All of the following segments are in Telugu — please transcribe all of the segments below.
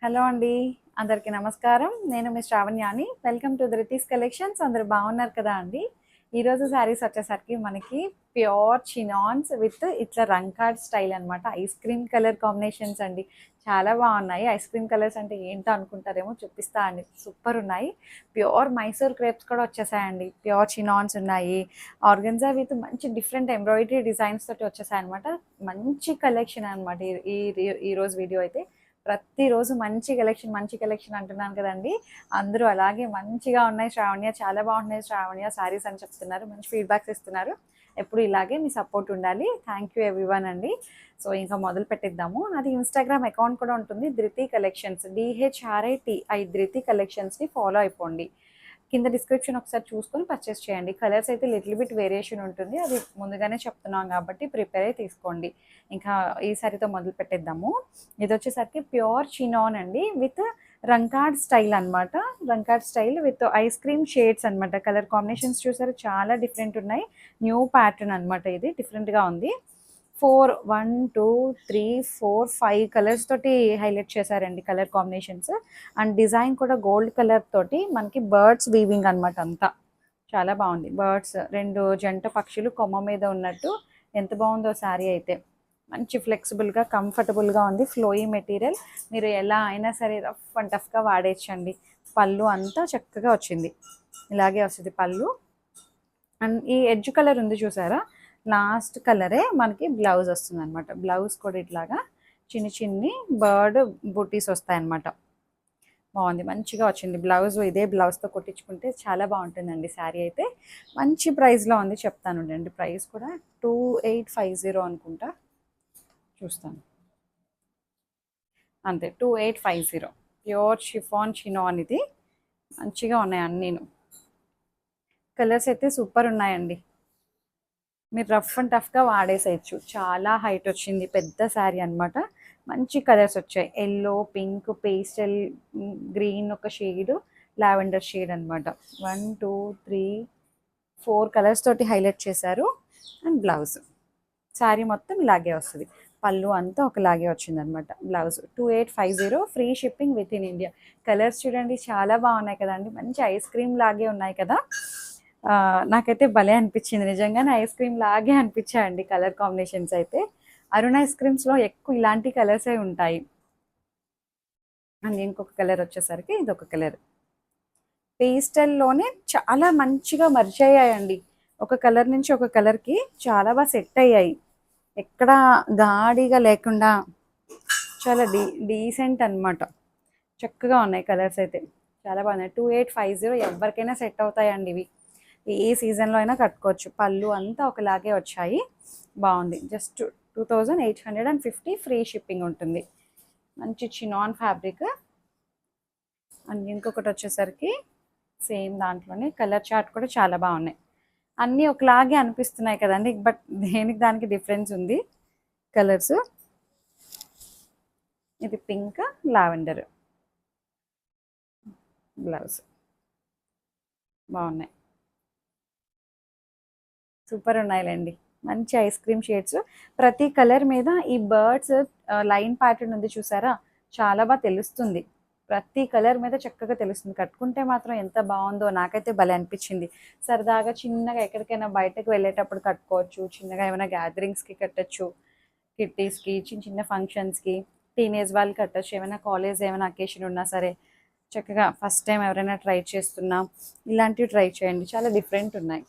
హలో అండి. అందరికీ నమస్కారం. నేను మీ శ్రావణ్యాని. Welcome to Dhriti's collections. అందరూ బాగున్నారు కదా అండి. ఈరోజు శారీస్ వచ్చేసరికి మనకి ప్యూర్ చినాన్స్ విత్ ఇట్లా రంకాడ్ స్టైల్ అనమాట. ఐస్ క్రీమ్ కలర్ కాంబినేషన్స్ అండి. చాలా బాగున్నాయి. ఐస్ క్రీమ్ కలర్స్ అంటే ఏంటో అనుకుంటారేమో, చూపిస్తా అండి. సూపర్ ఉన్నాయి. ప్యూర్ మైసూర్ క్రేప్స్ కూడా వచ్చేసాయండి. ప్యూర్ చినాన్స్ ఉన్నాయి. ఆర్గన్జా విత్ మంచి డిఫరెంట్ ఎంబ్రాయిడరీ డిజైన్స్ తోటి వచ్చేసాయి అనమాట. మంచి కలెక్షన్ అనమాట ఈ ఈ రోజు వీడియో అయితే. ప్రతిరోజు మంచి కలెక్షన్ అంటున్నాను కదండి. అందరూ అలాగే మంచిగా ఉన్నాయి శ్రావణ్య, చాలా బాగున్నాయి శ్రావణ్య సారీస్ అని చెప్తున్నారు. మంచి ఫీడ్బ్యాక్స్ ఇస్తున్నారు. ఎప్పుడు ఇలాగే మీ సపోర్ట్ ఉండాలి. థ్యాంక్ యూ ఎవ్రీవన్ అండి. సో ఇంకా మొదలు పెట్టిద్దాము. నాది ఇన్స్టాగ్రామ్ అకౌంట్ కూడా ఉంటుంది, ధృతి కలెక్షన్స్, DHRITI ధృతి కలెక్షన్స్ని ఫాలో అయిపోండి. కింద డిస్క్రిప్షన్ ఒకసారి చూసుకొని పర్చేస్ చేయండి. కలర్స్ అయితే లిటిల్ బిట్ వేరియేషన్ ఉంటుంది, అది ముందుగానే చెప్తున్నాం కాబట్టి ప్రిపేర్ అయి తీసుకోండి. ఇంకా ఈ సారీతో మొదలు పెట్టేద్దాము. ఇది వచ్చేసరికి ప్యూర్ చినాన్ అండి విత్ రంకాడ్ స్టైల్ అనమాట. Rangkaat style with ice cream shades అనమాట. కలర్ కాంబినేషన్స్ చూసారు, చాలా డిఫరెంట్ ఉన్నాయి. న్యూ ప్యాటర్న్ అనమాట. ఇది డిఫరెంట్గా ఉంది. 5 కలర్స్ తోటి హైలైట్ చేశారండి కలర్ కాంబినేషన్స్. అండ్ డిజైన్ కూడా గోల్డ్ కలర్ తోటి మనకి బర్డ్స్ వీవింగ్ అనమాట. అంతా చాలా బాగుంది. బర్డ్స్, 2 జంట పక్షులు కొమ్మ మీద ఉన్నట్టు ఎంత బాగుందో శారీ అయితే. మంచి ఫ్లెక్సిబుల్గా కంఫర్టబుల్గా ఉంది. ఫ్లోయీ మెటీరియల్, మీరు ఎలా అయినా సరే రఫ్ అండ్ టఫ్గా వాడేయచ్చండి. పళ్ళు అంతా చక్కగా వచ్చింది, ఇలాగే వస్తుంది పళ్ళు. అండ్ ఈ ఎడ్జ్ కలర్ ఉంది చూసారా, లాస్ట్ కలరే మనకి బ్లౌజ్ వస్తుంది అనమాట. బ్లౌజ్ కూడా ఇట్లాగా చిన్ని బర్డ్ బుటీస్ వస్తాయన్నమాట. బాగుంది, మంచిగా వచ్చింది బ్లౌజ్. ఇదే బ్లౌజ్తో కుట్టించుకుంటే చాలా బాగుంటుందండి శారీ అయితే. మంచి ప్రైస్లో ఉంది, చెప్తాను అండి. ప్రైస్ కూడా 2850 అనుకుంటా, చూస్తాను. అంతే, 2850. ప్యూర్ షిఫాన్ చినాన్ ఇది. మంచిగా ఉన్నాయి అన్నీను. కలర్స్ అయితే సూపర్ ఉన్నాయండి. మీరు రఫ్ అండ్ టఫ్గా వాడేసేయచ్చు. చాలా హైట్ వచ్చింది, పెద్ద శారీ అనమాట. మంచి కలర్స్ వచ్చాయి. ఎల్లో, పింక్, పేస్టల్ గ్రీన్ ఒక షేడ్, లావెండర్ షేడ్ అనమాట. 1 2 3 4 కలర్స్ తోటి హైలైట్ చేశారు. అండ్ బ్లౌజ్ శారీ మొత్తం ఇలాగే వస్తుంది. పళ్ళు అంతా ఒకలాగే వచ్చిందనమాట. Blouse 2850, free shipping with in India. Colours చూడండి, చాలా బాగున్నాయి కదండి. మంచి ఐస్ క్రీమ్ లాగే ఉన్నాయి కదా. నాకైతే భలే అనిపించింది, నిజంగానే ఐస్ క్రీమ్ లాగే అనిపించాయండి కలర్ కాంబినేషన్స్ అయితే. అరుణ ఐస్ క్రీమ్స్లో ఎక్కువ ఇలాంటి కలర్సే ఉంటాయి. అండ్ ఇంకొక కలర్ వచ్చేసరికి ఇదొక కలర్. పేస్టల్లోనే చాలా మంచిగా మర్జ్ అయ్యాయండి. ఒక కలర్ నుంచి ఒక కలర్కి చాలా బాగా సెట్ అయ్యాయి. ఎక్కడ గాడిగా లేకుండా చాలా డీసెంట్ అనమాట. చక్కగా ఉన్నాయి కలర్స్ అయితే, చాలా బాగున్నాయి. 2850 ఎవరికైనా సెట్ అవుతాయండి ఇవి. ఏ సీజన్లో అయినా కట్టుకోవచ్చు. పళ్ళు అంతా ఒకలాగే వచ్చాయి, బాగుంది. జస్ట్ 2850, ఫ్రీ షిప్పింగ్ ఉంటుంది. మంచి చినాన్ ఫ్యాబ్రిక్. అండ్ ఇంకొకటి వచ్చేసరికి సేమ్ దాంట్లోనే కలర్ చార్ట్ కూడా చాలా బాగున్నాయి. అన్నీ ఒకలాగే అనిపిస్తున్నాయి కదండి, బట్ దేనికి దానికి డిఫరెన్స్ ఉంది కలర్స్. ఇది పింక్, లావెండర్ బ్లౌజ్, బాగున్నాయి. సూపర్ ఉన్నాయిలేండి. మంచి ఐస్ క్రీమ్ షేడ్స్. ప్రతి కలర్ మీద ఈ బర్డ్స్ లైన్ ప్యాటర్న్ ఉంది చూసారా, చాలా బాగా తెలుస్తుంది. ప్రతి కలర్ మీద చక్కగా తెలుస్తుంది. కట్టుకుంటే మాత్రం ఎంత బాగుందో, నాకైతే భలే అనిపించింది. సరదాగా చిన్నగా ఎక్కడికైనా బయటకు వెళ్ళేటప్పుడు కట్టుకోవచ్చు. చిన్నగా ఏమైనా గ్యాదరింగ్స్కి కట్టచ్చు, కిట్టీస్కి, చిన్న చిన్న ఫంక్షన్స్కి, టీనేజ్ వాళ్ళు కట్టచ్చు. ఏమైనా కాలేజ్ ఏమైనా అకేషన్ ఉన్నా సరే చక్కగా ఫస్ట్ టైం ఎవరైనా ట్రై చేస్తున్నా ఇలాంటివి ట్రై చేయండి, చాలా డిఫరెంట్ ఉన్నాయి.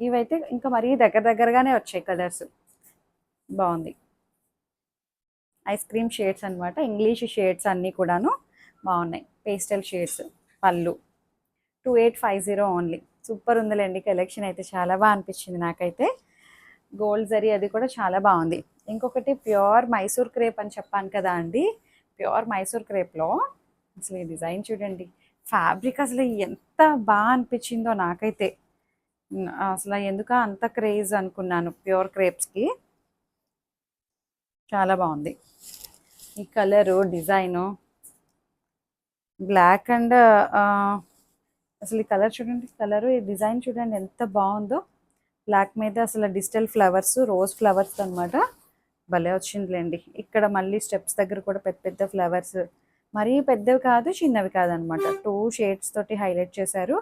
ఇవైతే ఇంకా మరీ దగ్గరగానే వచ్చాయి కలర్స్, బాగుంది. ఐస్ క్రీమ్ షేడ్స్ అనమాట. ఇంగ్లీష్ షేడ్స్ అన్నీ కూడాను బాగున్నాయి. Pastel shades. పళ్ళు 2850 ఓన్లీ. సూపర్ ఉందిలేండి కలెక్షన్ అయితే, చాలా బాగా అనిపించింది నాకైతే. గోల్డ్ జరీ అది కూడా చాలా బాగుంది. ఇంకొకటి ప్యూర్ మైసూర్ క్రేప్ అని చెప్పాను కదా అండి. ప్యూర్ మైసూర్ క్రేప్లో అసలు ఈ డిజైన్ చూడండి, ఫ్యాబ్రిక్ అసలు ఎంత బాగా అనిపించిందో నాకైతే. అసలు ఎందుక అంత క్రేజ్ అనుకున్నాను ప్యూర్ క్రేప్స్కి. చాలా బాగుంది ఈ కలరు, డిజైను. బ్లాక్ అండ్ అసలు ఈ కలర్ చూడండి, కలరు ఈ డిజైన్ చూడండి ఎంత బాగుందో. బ్లాక్ మీద అసలు డిజిటల్ ఫ్లవర్స్, రోజ్ ఫ్లవర్స్ అనమాట. భలే వచ్చిందిలేండి. ఇక్కడ మళ్ళీ స్టెప్స్ దగ్గర కూడా పెద్ద పెద్ద ఫ్లవర్స్, మరీ పెద్దవి కాదు చిన్నవి కాదనమాట. 2 షేడ్స్ తోటి హైలైట్ చేశారు.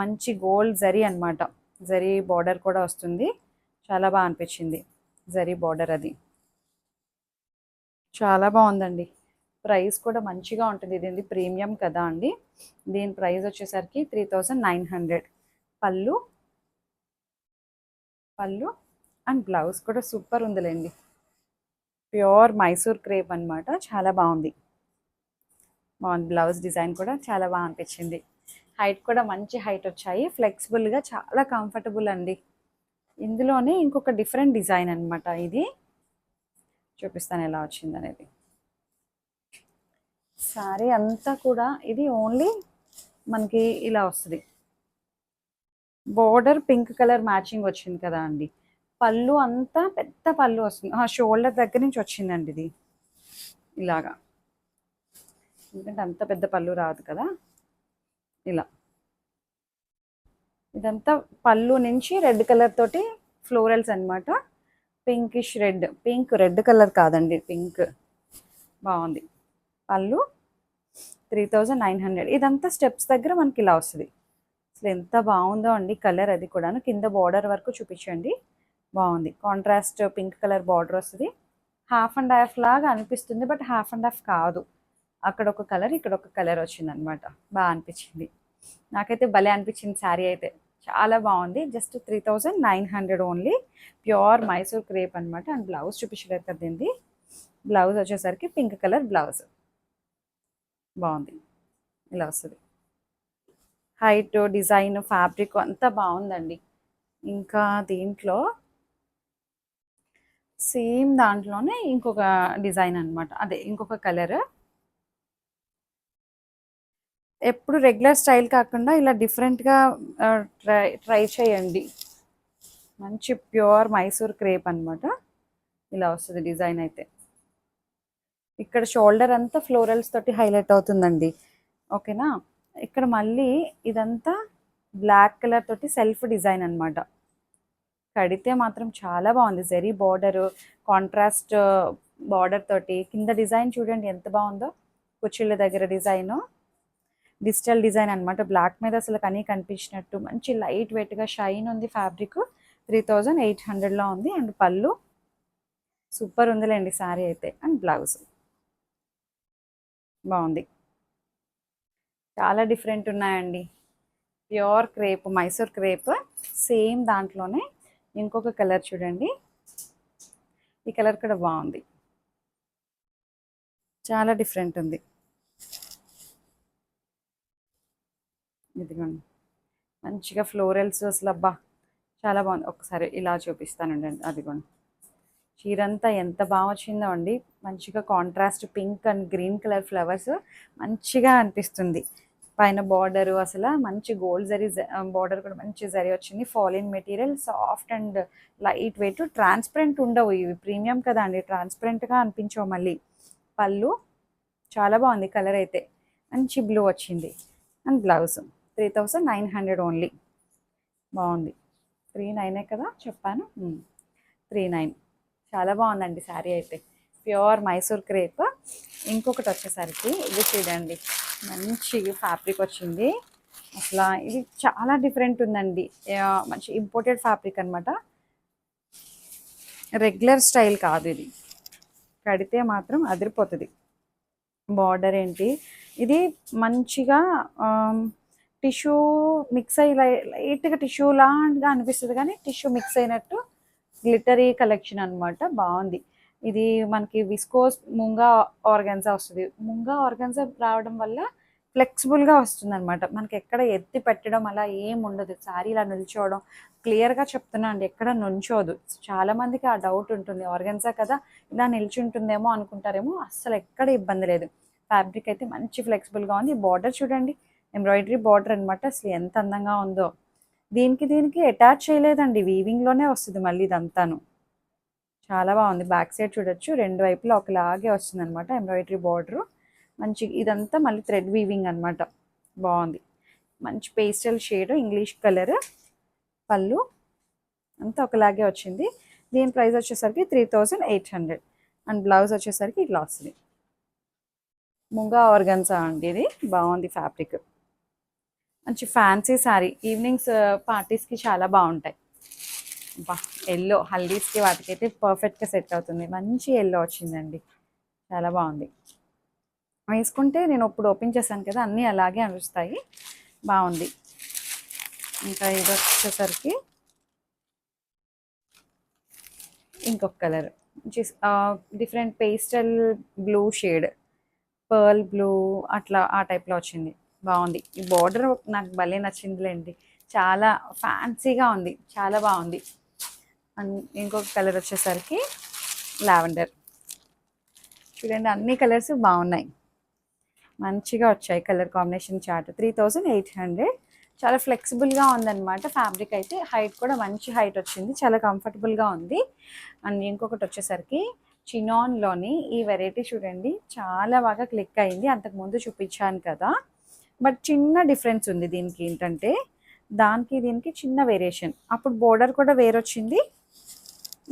మంచి గోల్డ్ జరీ అనమాట. జరీ బార్డర్ కూడా వస్తుంది. చాలా బాగా అనిపించింది జరీ బార్డర్ అది. చాలా బాగుందండి. ప్రైస్ కూడా మంచిగా ఉంటుంది. ఇది ప్రీమియం కదా అండి. దీని ప్రైస్ వచ్చేసరికి 3900. పళ్ళు పళ్ళు అండ్ బ్లౌజ్ కూడా సూపర్ ఉందిలేండి. ప్యూర్ మైసూర్ క్రేప్ అనమాట. చాలా బాగుంది. బ్లౌజ్ డిజైన్ కూడా చాలా బాగా అనిపించింది. హైట్ కూడా మంచి హైట్ వచ్చాయి. ఫ్లెక్సిబుల్గా చాలా కంఫర్టబుల్ అండి. ఇందులోనే ఇంకొక డిఫరెంట్ డిజైన్ అనమాట. ఇది చూపిస్తాను ఎలా వచ్చింది అనేది. సారీ అంతా కూడా ఇది ఓన్లీ మనకి ఇలా వస్తుంది. బోర్డర్ పింక్ కలర్ మ్యాచింగ్ వచ్చింది కదా అండి. పళ్ళు అంతా పెద్ద పళ్ళు వస్తుంది. షోల్డర్ దగ్గర నుంచి వచ్చిందండి ఇది ఇలాగా. ఎందుకంటే అంత పెద్ద పళ్ళు రాదు కదా. ఇలా ఇదంతా పళ్ళు నుంచి రెడ్ కలర్ తోటి ఫ్లోరల్స్ అనమాట. Pinkish red, pink red colour కాదండి, పింక్. బాగుంది. పళ్ళు 3900. ఇదంతా స్టెప్స్ దగ్గర మనకి ఇలా వస్తుంది. అసలు ఎంత బాగుందో అండి కలర్. అది కూడాను కింద బార్డర్ వరకు చూపించండి. బాగుంది. కాంట్రాస్ట్ పింక్ కలర్ బార్డర్ వస్తుంది. హాఫ్ అండ్ హాఫ్ లాగా అనిపిస్తుంది, బట్ హాఫ్ అండ్ హాఫ్ కాదు. అక్కడ ఒక కలర్, ఇక్కడ ఒక కలర్ వచ్చింది అనమాట. బాగా అనిపించింది. నాకైతే భలే అనిపించింది శారీ అయితే. చాలా బాగుంది. Just 3900 only. Pure Mysore crepe అనమాట. అండ్ బ్లౌజ్ చూపించలేదు కదండి. బ్లౌజ్ వచ్చేసరికి పింక్ కలర్ బ్లౌజ్. బాగుంది. ఇలా వస్తుంది. హైట్, డిజైన్, ఫ్యాబ్రిక్ అంతా బాగుందండి. ఇంకా దీంట్లో సేమ్ దాంట్లోనే ఇంకొక డిజైన్ అనమాట. అదే ఇంకొక కలర్. ఎప్పుడు రెగ్యులర్ స్టైల్ కాకుండా ఇలా డిఫరెంట్గా ట్రై చేయండి. మంచి ప్యూర్ మైసూర్ క్రేప్ అనమాట. ఇలా వస్తుంది డిజైన్ అయితే. ఇక్కడ షోల్డర్ అంతా ఫ్లోరల్స్ తోటి హైలైట్ అవుతుందండి. ఓకేనా. ఇక్కడ మళ్ళీ ఇదంతా బ్లాక్ కలర్ తోటి సెల్ఫ్ డిజైన్ అనమాట. కడితే మాత్రం చాలా బాగుంది. జరీ బార్డర్, కాంట్రాస్ట్ బార్డర్ తోటి కింద డిజైన్ చూడండి ఎంత బాగుందో. కుచ్చిళ్ళ దగ్గర డిజైను డిజిటల్ డిజైన్ అనమాట. బ్లాక్ మీద అసలు కనీ కనిపించినట్టు మంచి లైట్ వెయిట్గా షైన్ ఉంది. ఫ్యాబ్రిక్ 3800లో ఉంది. అండ్ పళ్ళు సూపర్ ఉందిలేండి శారీ అయితే. అండ్ బ్లౌజ్ బాగుంది. చాలా డిఫరెంట్ ఉన్నాయండి. Pure crepe, Mysore crepe. Same దాంట్లోనే ఇంకొక కలర్ చూడండి. ఈ కలర్ కూడా బాగుంది. చాలా డిఫరెంట్ ఉంది. ఇదిగోండి మంచిగా ఫ్లోరల్స్. అసలు అబ్బా చాలా బాగుంది. ఒకసారి ఇలా చూపిస్తానండి. అదిగోండి చీరంతా ఎంత బాగా వచ్చిందో అండి. మంచిగా contrast pink and green colour flowers మంచిగా అనిపిస్తుంది. పైన బార్డరు అసలు మంచి గోల్డ్ జరీ బార్డర్ కూడా మంచి జరీ వచ్చింది. ఫాలిన్ material, soft and light weight. Transparent ఉండవు ఇవి, ప్రీమియం కదా అండి. ట్రాన్స్పరెంట్గా అనిపించవు. మళ్ళీ పళ్ళు చాలా బాగుంది. కలర్ అయితే మంచి బ్లూ వచ్చింది. And blouse 3900 only. బాగుంది. 39 కదా చెప్పాను. 39. చాలా బాగుందండి శారీ అయితే. Pure Mysore crepe. ఇంకొకటి వచ్చేసరికి ఇది చూడండి. మంచి ఫ్యాబ్రిక్ వచ్చింది. అసలు ఇది చాలా డిఫరెంట్ ఉందండి. మంచి ఇంపోర్టెడ్ ఫ్యాబ్రిక్ అనమాట. రెగ్యులర్ స్టైల్ కాదు ఇది. కడితే మాత్రం అదిరిపోతుంది. బార్డర్ ఏంటి ఇది మంచిగా టిష్యూ మిక్స్ అయ్యి లైట్గా టిష్యూ లాగా అనిపిస్తుంది, కానీ టిష్యూ మిక్స్ అయినట్టు గ్లిటరీ కలెక్షన్ అనమాట. బాగుంది. ఇది మనకి విస్కోస్ ముంగా ఆర్గాన్జా వస్తుంది. ముంగా ఆర్గాన్జా రావడం వల్ల ఫ్లెక్సిబుల్గా వస్తుంది అనమాట. మనకి ఎక్కడ ఎత్తి పెట్టడం అలా ఏం ఉండదు. శారీ ఇలా నిల్చోవడం, క్లియర్గా చెప్తున్నా అండి, ఎక్కడ నుంచోదు. చాలామందికి ఆ డౌట్ ఉంటుంది. ఆర్గాన్జా కదా ఇలా నిల్చుంటుందేమో అనుకుంటారేమో. అస్సలు ఎక్కడ ఇబ్బంది లేదు. ఫ్యాబ్రిక్ అయితే మంచి ఫ్లెక్సిబుల్గా ఉంది. బార్డర్ చూడండి, ఎంబ్రాయిడరీ బార్డర్ అనమాట. అసలు ఎంత అందంగా ఉందో. దీనికి అటాచ్ చేయలేదండి, వీవింగ్లోనే వస్తుంది మళ్ళీ ఇదంతాను. చాలా బాగుంది. బ్యాక్ సైడ్ చూడొచ్చు, రెండు వైపులా ఒకలాగే వస్తుంది అనమాట ఎంబ్రాయిడరీ బార్డరు. మంచి ఇదంతా మళ్ళీ థ్రెడ్ వీవింగ్ అనమాట. బాగుంది. మంచి పేస్టల్ షేడ్ ఇంగ్లీష్ కలర్. పళ్ళు అంతా ఒకలాగే వచ్చింది. దీని ప్రైస్ వచ్చేసరికి 3800. అండ్ బ్లౌజ్ వచ్చేసరికి ఇట్లా వస్తుంది. ముంగా ఆర్గన్సా అండి, ఇది బాగుంది ఫ్యాబ్రిక్. మంచి ఫ్యాన్సీ శారీ, ఈవినింగ్స్ పార్టీస్కి చాలా బాగుంటాయి. బా ఎల్లో హల్దీస్కి వాటికైతే పర్ఫెక్ట్గా సెట్ అవుతుంది. మంచి ఎల్లో వచ్చిందండి, చాలా బాగుంది. వేసుకుంటే నేను ఇప్పుడు ఓపెన్ చేశాను కదా, అన్నీ అలాగే అనిపిస్తాయి. బాగుంది. ఇంకా ఇది వచ్చేసరికి ఇంకొక colour, different pastel blue shade, pearl blue అట్లా ఆ టైప్లో వచ్చింది. బాగుంది. ఈ బార్డర్ నాకు భలే నచ్చిందిలేండి, చాలా ఫ్యాన్సీగా ఉంది, చాలా బాగుంది. అండ్ ఇంకొక కలర్ వచ్చేసరికి లావెండర్. చూడండి అన్ని కలర్స్ బాగున్నాయి, మంచిగా వచ్చాయి కలర్ కాంబినేషన్. చార్ట్ 3800. చాలా ఫ్లెక్సిబుల్గా ఉందన్నమాట ఫ్యాబ్రిక్ అయితే. హైట్ కూడా మంచి హైట్ వచ్చింది, చాలా కంఫర్టబుల్గా ఉంది. అండ్ ఇంకొకటి వచ్చేసరికి చినాన్లోని ఈ వెరైటీ చూడండి, చాలా బాగా క్లిక్ అయింది. అంతకుముందు చూపించాను కదా, బట్ చిన్న డిఫరెన్స్ ఉంది దీనికి. ఏంటంటే దానికి దీనికి చిన్న వేరియేషన్. అప్పుడు బోర్డర్ కూడా వేరొచ్చింది,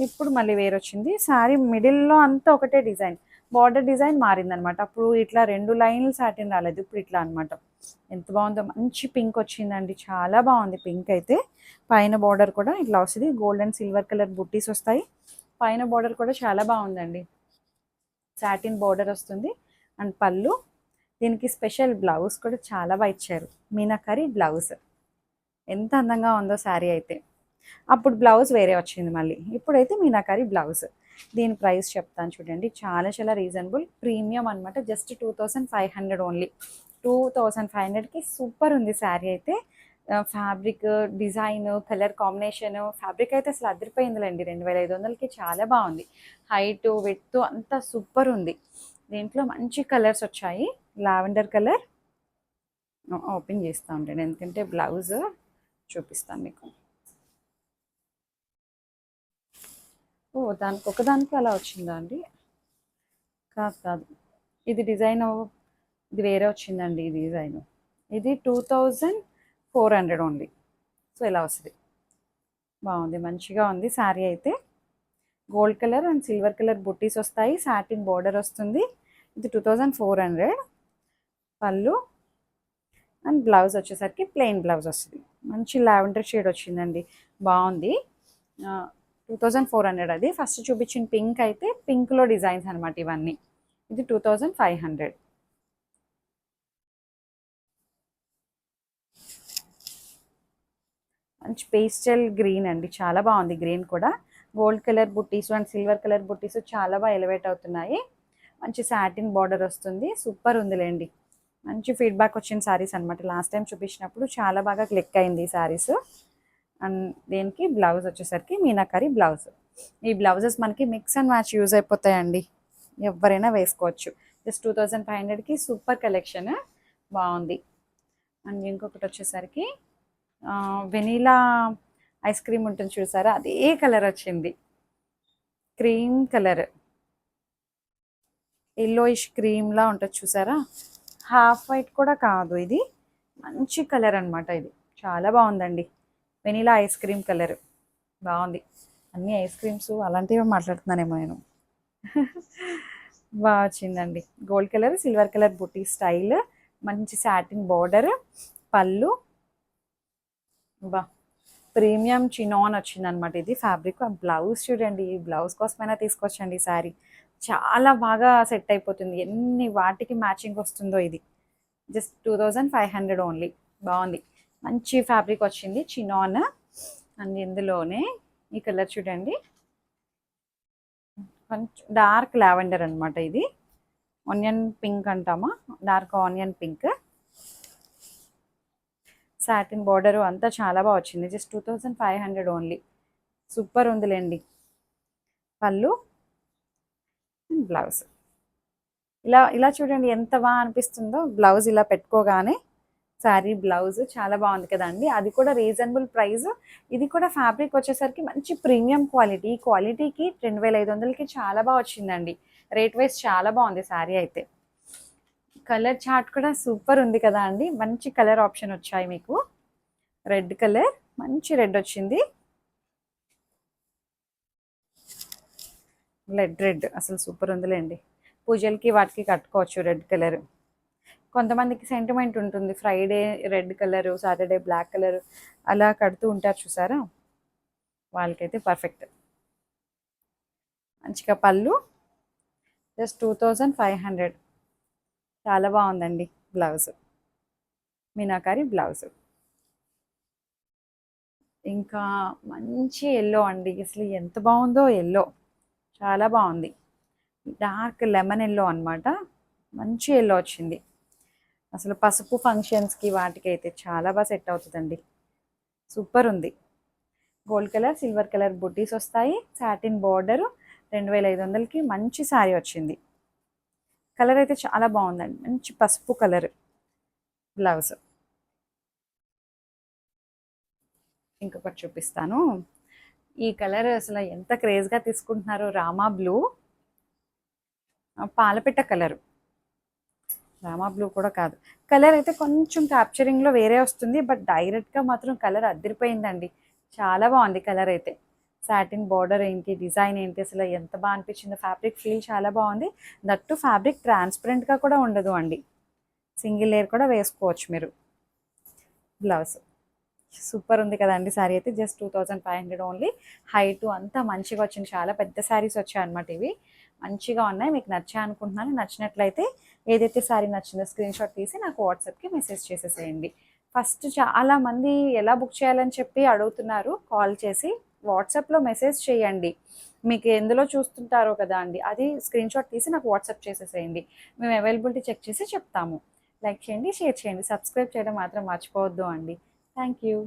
ఇప్పుడు మళ్ళీ వేరొచ్చింది. శారీ మిడిల్లో అంతా ఒకటే డిజైన్, బార్డర్ డిజైన్ మారిందనమాట. అప్పుడు ఇట్లా 2 లైన్లు సాటిన్ రాలేదు, ఇప్పుడు ఇట్లా అనమాట. ఎంత బాగుందో, మంచి పింక్ వచ్చిందండి, చాలా బాగుంది పింక్ అయితే. పైన బార్డర్ కూడా ఇట్లా వస్తుంది, gold and silver colour buttis వస్తాయి. పైన బార్డర్ కూడా చాలా బాగుందండి, సాటిన్ బార్డర్ వస్తుంది. అండ్ పళ్ళు, దీనికి స్పెషల్ బ్లౌజ్ కూడా చాలా బాగా ఇచ్చారు, మీనాకరీ బ్లౌజ్. ఎంత అందంగా ఉందో శారీ అయితే. అప్పుడు బ్లౌజ్ వేరే వచ్చింది మళ్ళీ, ఇప్పుడైతే మీనాకరీ బ్లౌజ్. దీని ప్రైస్ చెప్తాను చూడండి, చాలా చాలా రీజనబుల్, ప్రీమియం అనమాట. Just 2500 only. 2500కి సూపర్ ఉంది శారీ అయితే. Fabric, design, colour combination, fabric అయితే అసలు అదిరిపోయిందిలేండి. 2500కి చాలా బాగుంది. హైట్, విడ్త్ అంతా సూపర్ ఉంది. దీంట్లో మంచి కలర్స్ వచ్చాయి. లావెండర్ కలర్ ఓపెన్ చేస్తూ ఉంటాను, ఎందుకంటే బ్లౌజ్ చూపిస్తాను మీకు. ఓ, దానికి ఒకదానికి అలా వచ్చిందా అండి? కాదు కాదు, ఇది డిజైన్, ఇది వేరే వచ్చిందండి. ఈ డిజైన్ ఇది 2400 ఓన్లీ. సో ఇలా వస్తుంది, బాగుంది, మంచిగా ఉంది శారీ అయితే. Gold colour and silver colour buttis వస్తాయి, సాటిన్ బోర్డర్ వస్తుంది. ఇది 2400. పళ్ళు అండ్ బ్లౌజ్ వచ్చేసరికి ప్లెయిన్ బ్లౌజ్ వస్తుంది. మంచి లావెండర్ షేడ్ వచ్చిందండి, బాగుంది. 2400 అది. ఫస్ట్ చూపించిన పింక్ అయితే పింక్లో డిజైన్స్ అనమాట ఇవన్నీ. ఇది 2500. మంచి పేస్టల్ గ్రీన్ అండి, చాలా బాగుంది గ్రీన్ కూడా. Gold colour buttis and silver colour buttis చాలా బాగా ఎలివేట్ అవుతున్నాయి. మంచి సాటిన్ బార్డర్ వస్తుంది, సూపర్ ఉందిలేండి. మంచి ఫీడ్బ్యాక్ వచ్చిన శారీస్ అనమాట. లాస్ట్ టైం చూపించినప్పుడు చాలా బాగా క్లిక్ అయింది ఈ శారీస్. అండ్ దీనికి బ్లౌజ్ వచ్చేసరికి మీనాకరీ బ్లౌజ్. ఈ బ్లౌజెస్ మనకి మిక్స్ అండ్ మ్యాచ్ యూజ్ అయిపోతాయండి, ఎవరైనా వేసుకోవచ్చు. జస్ట్ 2500కి సూపర్ కలెక్షన్, బాగుంది. అండ్ ఇంకొకటి వచ్చేసరికి వెనీలా ఐస్ క్రీమ్ ఉంటుంది చూసారా, అదే కలర్ వచ్చింది, క్రీమ్ కలర్, ఎల్లోయిష్ క్రీమ్లా ఉంటుంది చూసారా. హాఫ్ వైట్ కూడా కాదు, ఇది మంచి కలర్ అనమాట. ఇది చాలా బాగుందండి, వెనీలా ఐస్ క్రీమ్ కలర్, బాగుంది. అన్ని ఐస్ క్రీమ్స్ అలాంటివి మాట్లాడుతున్నానేమో నేను. బాగా వచ్చిందండి. గోల్డ్ కలర్, సిల్వర్ కలర్ బుటీ స్టైల్, మంచి సాటిన్ బార్డర్, పళ్ళు. బా ప్రీమియం చినాన్ వచ్చిందనమాట ఇది ఫ్యాబ్రిక్. బ్లౌజ్ చూడండి, ఈ బ్లౌజ్ కోసమైనా తీసుకొచ్చండి శారీ, చాలా బాగా సెట్ అయిపోతుంది. ఎన్ని వాటికి మ్యాచింగ్ వస్తుందో ఇది. జస్ట్ 2500 ఓన్లీ, బాగుంది. మంచి ఫ్యాబ్రిక్ వచ్చింది, చినాన్. అండ్ ఇందులోనే ఈ కలర్ చూడండి, కొంచెం డార్క్ లావెండర్ అనమాట ఇది. ఆనియన్ పింక్ అంటామా, dark onion pink. Satin border అంతా చాలా బాగా వచ్చింది. జస్ట్ 2500 ఓన్లీ, సూపర్ ఉందిలేండి. పళ్ళు, బ్లౌజ్. ఇలా ఇలా చూడండి ఎంత బాగా అనిపిస్తుందో బ్లౌజ్ ఇలా పెట్టుకోగానే. శారీ బ్లౌజ్ చాలా బాగుంది కదండి, అది కూడా రీజనబుల్ ప్రైస్. ఇది కూడా ఫ్యాబ్రిక్ వచ్చేసరికి మంచి ప్రీమియం క్వాలిటీ. ఈ క్వాలిటీకి 2500కి చాలా బాగా వచ్చిందండి. రేట్ వైజ్ చాలా బాగుంది శారీ అయితే. కలర్ చార్ట్ కూడా సూపర్ ఉంది కదా అండి, మంచి కలర్ ఆప్షన్ వచ్చాయి మీకు. రెడ్ కలర్, మంచి రెడ్ వచ్చింది. రెడ్ అసలు సూపర్ ఉందిలేండి. పూజలకి వాటికి కట్టుకోవచ్చు రెడ్ కలర్. కొంతమందికి సెంటిమెంట్ ఉంటుంది, Friday red colour, Saturday black colour అలా కడుతూ ఉంటారు చూసారా, వాళ్ళకైతే పర్ఫెక్ట్. మంచిగా పళ్ళు జస్ట్ 2500. చాలా బాగుందండి బ్లౌజ్, మీనాకారి బ్లౌజ్. ఇంకా మంచి ఎల్లో అండి, అసలు ఎంత బాగుందో ఎల్లో, చాలా బాగుంది. డార్క్ లెమన్ ఎల్లో అనమాట, మంచి ఎల్లో వచ్చింది. అసలు పసుపు ఫంక్షన్స్కి వాటికి అయితే చాలా బాగా సెట్ అవుతుందండి, సూపర్ ఉంది. Gold colour silver colour buttis వస్తాయి, సాటిన్ బార్డరు. 2500కి మంచి శారీ వచ్చింది. కలర్ అయితే చాలా బాగుందండి, మంచి పసుపు కలర్ బ్లౌజ్. ఇంకొకటి చూపిస్తాను. ఈ కలర్ అసలు ఎంత క్రేజ్గా తీసుకుంటున్నారో, రామా బ్లూ, పాలపిట్ట కలరు. రామా బ్లూ కూడా కాదు, కలర్ అయితే కొంచెం క్యాప్చరింగ్లో వేరే వస్తుంది, బట్ డైరెక్ట్గా మాత్రం కలర్ అద్దరిపోయిందండి. చాలా బాగుంది కలర్ అయితే. సాటిన్ బార్డర్ ఏంటి, డిజైన్ ఏంటి, అసలు ఎంత బాగా అనిపించింది. ఫ్యాబ్రిక్ ఫీల్ చాలా బాగుంది. దట్టు ఫ్యాబ్రిక్ ట్రాన్స్పరెంట్గా కూడా ఉండదు అండి, సింగిల్ లేయర్ కూడా వేసుకోవచ్చు మీరు. బ్లౌజ్ సూపర్ ఉంది కదండి. శారీ అయితే జస్ట్ 2500 ఓన్లీ. హైట్ అంతా మంచిగా వచ్చింది, చాలా పెద్ద శారీస్ వచ్చాయి అనమాట ఇవి. మంచిగా ఉన్నాయి, మీకు నచ్చా అనుకుంటున్నాను. నచ్చినట్లయితే ఏదైతే శారీ నచ్చిందో స్క్రీన్ షాట్ తీసి నాకు వాట్సాప్కి మెసేజ్ చేసేసేయండి. ఫస్ట్ చాలా మంది ఎలా బుక్ చేయాలని చెప్పి అడుగుతున్నారు, కాల్ చేసి వాట్సాప్లో మెసేజ్ చేయండి. మీకు ఎందులో చూస్తుంటారో కదా అండి, అది స్క్రీన్ షాట్ తీసి నాకు వాట్సాప్ చేసేసేయండి. మేము అవైలబిలిటీ చెక్ చేసి చెప్తాము. లైక్ చేయండి, షేర్ చేయండి, సబ్స్క్రైబ్ చేయడం మాత్రం మర్చిపోవద్దు అండి. Thank you.